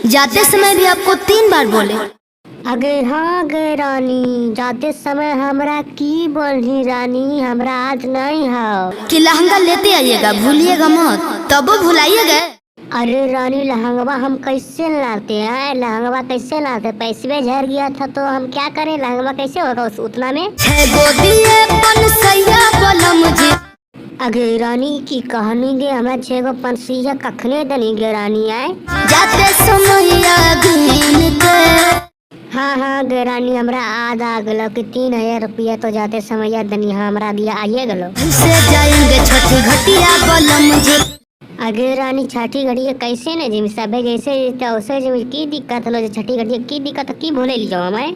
जाते समय भी आपको 3 बार बोले। अगे हाँ गे रानी, जाते समय हमरा की बोली रानी, हमरा आज नहीं है कि लहंगा लेते आइएगा, भूलिएगा मत। तब वो भुलाइएगा। अरे रानी लहंगवा हम कैसे लाते हैं, लहंगवा कैसे लाते, पैसे झड़ गया था तो हम क्या करें, लहंगवा कैसे होगा उतना में। अगे रानी की कहानी गे, हमें 6 गो पंसिया कखने दनी गे रानी आए जाते समय हाँ गे रानी, हमरा आज आ गलो कि 3000 रुपया तो जाते समय दनी हमरा दिया आइए गलो। से जाएंगे छठी घटिया बलम जी। अगे रानी छठी घड़ी कैसे न जिम सबे जैसे वैसे जिम की दिक्कत लो, छठी घड़ी की दिक्कत की भूले ली जाओ हमें।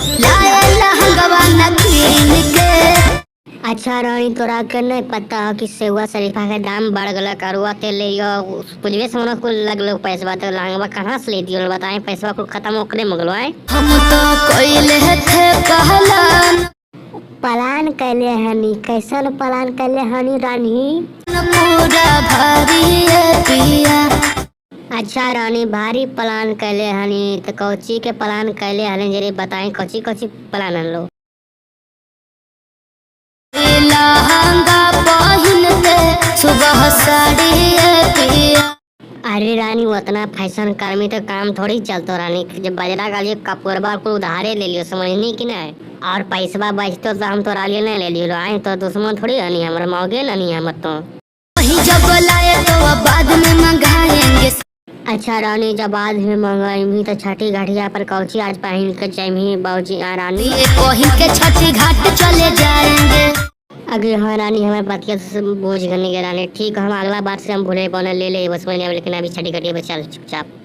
अच्छा रानी तोरा के नहीं पता हो कि सेवा शरीफा के दाम बढ़ गला, करुआ तेल ले पुजवे से कुल लगलो पैसा, तो लहंगवा कहाँ से ले दियो बताए, पैसा कुल खत्म होकरे मगलो है। हम तो कोइले थे पहलान प्लान कैले हनी, कैसन प्लान कैले हनी रानी, पूरा भारी है पिया। अच्छा रानी भारी प्लान कैले हनी, तो कौची के प्लान कैले हनी जरे बताए, कौची कौची प्लान लो। लहंगा पहनते सुबह साड़ी है पिया। अरे रानी उतना फैशन कर्मी तो काम थोड़ी चलतो रानी, जब बजरा गालियो कपूरबा को उधारे ले लियो, समझनी कि नहीं, और पैसा बचतो तो हम तोरा लिए नहीं ले लियो आए, तो दुश्मन थोड़ी हनी हमारे मौगे नहीं हम तो वही जब लाए तो बाद में मंगाएंगे। अच्छा रानी जब बाद में मंगाई तो छठी घाटिया पर कौची आज पहन के जामी बाबूजी आ रानी, पहन के छठी घाट चले जाएंगे। अगे हाँ रानी हमें बतिया बोझ करने के रानी, ठीक हम अगला बार से हम भूले पौने ले ले बस में, लेकिन अभी छठी घाटिया पर चल चुपचाप।